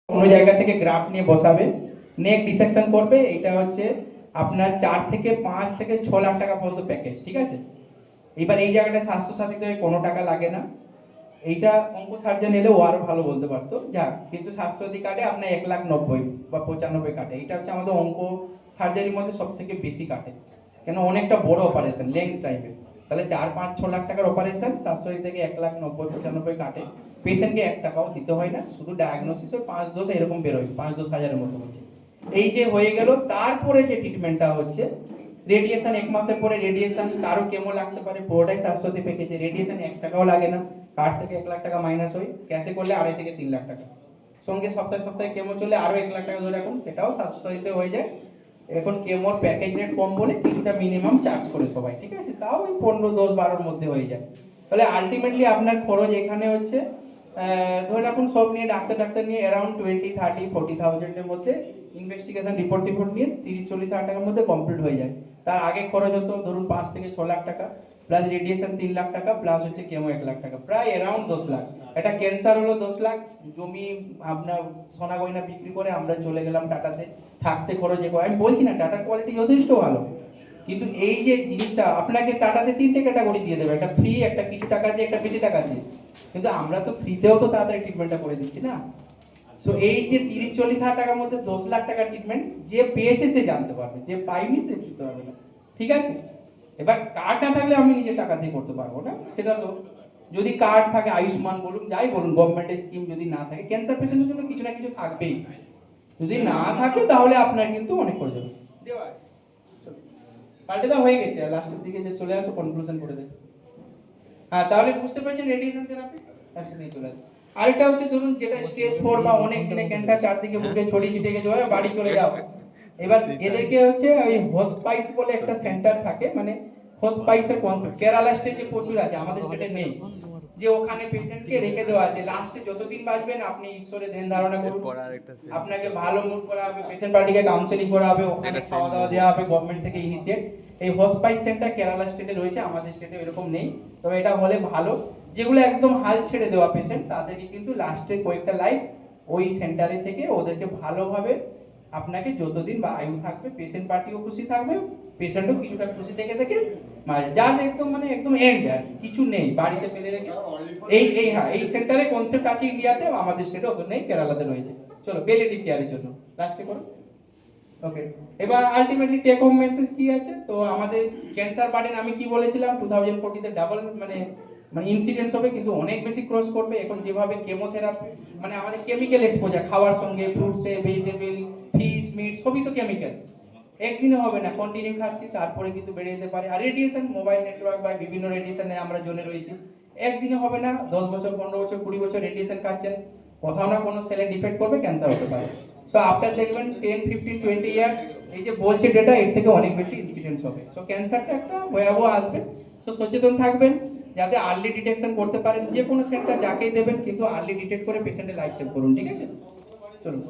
কোনো জায়গা থেকে গ্রাফ নিয়ে বসাবে, নেক ডিসেকশন করবে। এটা হচ্ছে আপনার 4 থেকে 5 থেকে 6 লাখ টাকা পর্যন্ত প্যাকেজ, ঠিক আছে। এবার এই জায়গাটা স্বাস্থ্যসাথীতে কোনো টাকা লাগে না। এইটা অঙ্ক সার্জন এলেও আরো ভালো বলতে পারতো, যাক, কিন্তু স্বাস্থ্যসাথী কার্ডে আপনার 1,90,000 বা 95 কাটে। এটা হচ্ছে আমাদের অঙ্ক সার্জারির মধ্যে সব থেকে বেশি কাটে, কেন অনেকটা বড় অপারেশন, লেন্থ টাইপের। তাহলে 4, 5, 6 লাখ টাকার অপারেশন স্বাস্থ্যসাথী থেকে 1,90,000 95 কাটে। পেশেন্টকে 1 টাকাও দিতে হয় না, শুধু ডায়াগনোসিস ওই 5-10 এরকম বেরোয়, 5-10 হাজারের মতো হচ্ছে। এই যে হয়ে গেল, তারপরে যে ট্রিটমেন্টটা হচ্ছে রেডিয়েশন। 1 মাসের পরে রেডিয়েশন, কারো কেমো লাগতে পারে, পুরোটাই স্বাস্থ্যসাথী প্যাকেজে। রেডিয়েশন 1 টাকাও লাগে না, কার্ড থেকে 1 লাখ টাকা মাইনাস হয়, ক্যাশে করলে 2.5 থেকে 3 লাখ টাকা। সঙ্গে সপ্তাহে সপ্তাহে কেমো চলে আরো 1 লাখ টাকা ধরে রাখুন, সেটাও স্বাস্থ্যসাথীতে হয়ে যায়। এখন কেমোর প্যাকেজ রেট কম বলে কিছুটা মিনিমাম চার্জ করে সবাই, ঠিক আছে, তাও ওই 15, 10, 12-র মধ্যে হয়ে যায়। তাহলে আলটিমেটলি আপনার খরচ এখানে হচ্ছে ধরে রাখুন সব নিয়ে ডাক্তার নিয়ে অ্যারাউন্ড 20, 30, 40,000 এর মধ্যে ইনভেস্টিগেশন রিপোর্ট নিয়ে 30-40 হাজার টাকার মধ্যে কমপ্লিট হয়ে যায়। তার আগে খরচ হতো ধরুন 5 থেকে 6 লাখ টাকা, প্লাস রেডিয়েশন 3 লাখ টাকা, প্লাস হচ্ছে কেমো 1 লাখ টাকা, প্রায় অ্যারাউন্ড 10 লাখ। এটা ক্যান্সার হলো 10 লাখ, জমি আপনার সোনা গয়না বিক্রি করে আমরা চলে গেলাম টাটাতে, থাকতে খরচে। আমি বলছি না টাটার কোয়ালিটি যথেষ্ট ভালো, কিন্তু এই যে জিনিসটা আপনাকে টাটাতে 3টে ক্যাটাগরি দিয়ে দেবে, একটা ফ্রি, একটা কিছু টাকা দিয়ে, একটা বেশি টাকা দিয়ে। কিন্তু আমরা তো ফ্রিতেও তো তাড়াতাড়ি ট্রিটমেন্টটা করে দিচ্ছি না। তো এই যে 30-40 হাজার টাকার মধ্যে 10 লাখ টাকার ট্রিটমেন্ট, যে পেয়েছে সে জানতে পারবে, যে পাইনি সে বুঝতে পারবে না, ঠিক আছে। এবার কার্ড না থাকলে আমি নিজে টাকা দিয়ে করতে পারবো না, সেটা তো। যদি কার্ড থাকে, আয়ুষ্মান বলুন, যাই বলুন, গভর্নমেন্টের স্কিম যদি না থাকে, ক্যান্সার পেশেন্টের জন্য কিছু না কিছু থাকবেই। যদি না থাকে তাহলে আপনার কিন্তু অনেক করে যাবে দেওয়া আছে। পাল্টে দেওয়া হয়ে গেছে, লাস্টের দিকে যে চলে আসো কনক্লুশন করে দেবে। হ্যাঁ, তাহলে বুঝতে পেরেছেন রেডিয়েশন থেরাপি লাস্টে দিয়ে চলে আসে। আরেকটা হচ্ছে ধরুন যেটা স্টেজ 4 বা অনেক দিনে ক্যান্সার, চারদিকে বুকে ছড়িয়ে ছিটে গেছে, বাড়ি চলে যাও। এবার এদেরকে হচ্ছে ওই হসপাইস বলে একটা সেন্টার থাকে, মানে হসপাইসের কনসেপ্ট কেরালা স্টেটে প্রচুর আছে, আমাদের স্টেটে নেই। যে ওখানে পেশেন্টকে রেখে দেওয়া আছে, লাস্টে যতদিন বাঁচবেন আপনি ঈশ্বরের ধ্যান ধারণা করুন, আপনাকে ভালো মুড করা হবে, পেশেন্ট পার্টিকে কাউন্সেলিং করা হবে, ওখানে খাওয়া দাওয়া দেওয়া হবে গভর্নমেন্ট থেকে ইনিশিয়েট। এই হসপাইস সেন্টার কেরালা স্টেটে রয়েছে, আমাদের স্টেটে এরকম নেই, তবে এটা হলে ভালো। যেগুলো একদম হাল ছেড়ে দেওয়া পেশেন্ট, তাদেরকে কিন্তু লাস্টে কয়েকটা লাইফ ওই সেন্টারে থেকে ওদেরকে ভালোভাবে, আপনাকে যতদিন বা আয়ু থাকবে, পেশেন্ট পার্টিও খুশি থাকবে, পেশেন্টও কিছুটা খুশি থেকে যার একদম মানে একদম এন্ড আর কিছু নেই, বাড়িতে ফেলে রেখে। এই সেন্টারে কনসেপ্ট আছে ইন্ডিয়াতে, আমাদের স্টেটে অত নেই, কেরালাতে রয়েছে। চলো পেলিয়েটিভ কেয়ারের জন্য লাস্টে করো। ওকে, এবার আলটিমেটলি টেক হোম মেসেজ কি আছে, তো আমাদের ক্যান্সার বার্ডেন আমি কি বলেছিলাম 2040 তে ডাবল মানে ইনসিডেন্স হবে, কিন্তু অনেক বেশি ক্রস করবে। এখন যেভাবে কেমোথেরাপি, মানে আমাদের কেমিক্যাল এক্সপোজার, খাওয়ার সঙ্গে ফ্রুটসে, ভেজিটেবল, ফিশ, মিট সবই তো কেমিক্যাল। একদিনে হবে না, কন্টিনিউ খাচ্ছি, তারপরে কিন্তু বেড়ে যেতে পারে। আর রেডিয়েশন, মোবাইল নেটওয়ার্ক বা বিভিন্ন রেডিয়েশনে আমরা জোনে রয়েছি, একদিনে হবে না, 10 বছর, 15 বছর, 20 বছর রেডিয়েশন খাচ্ছেন, কোথাও না কোনো সেলে ডিফেক্ট করবে, ক্যান্সার হতে পারে। সো আফটার দেখবেন 10, 15, 20 ইয়ার্স, এই যে বলছে ডেটা, এর থেকে অনেক বেশি ইনসিডেন্স হবে। সো ক্যান্সারটা একটা ভয়াবহ আসবে। সো সচেতন থাকবেন যাতে আর্লি ডিটেকশন করতে পারেন, যে কোনো সেন্টার যাকেই দেবেন, কিন্তু আর্লি ডিটেক্ট করে পেশেন্টের লাইফ সেভ করুন, ঠিক আছে। চলুন।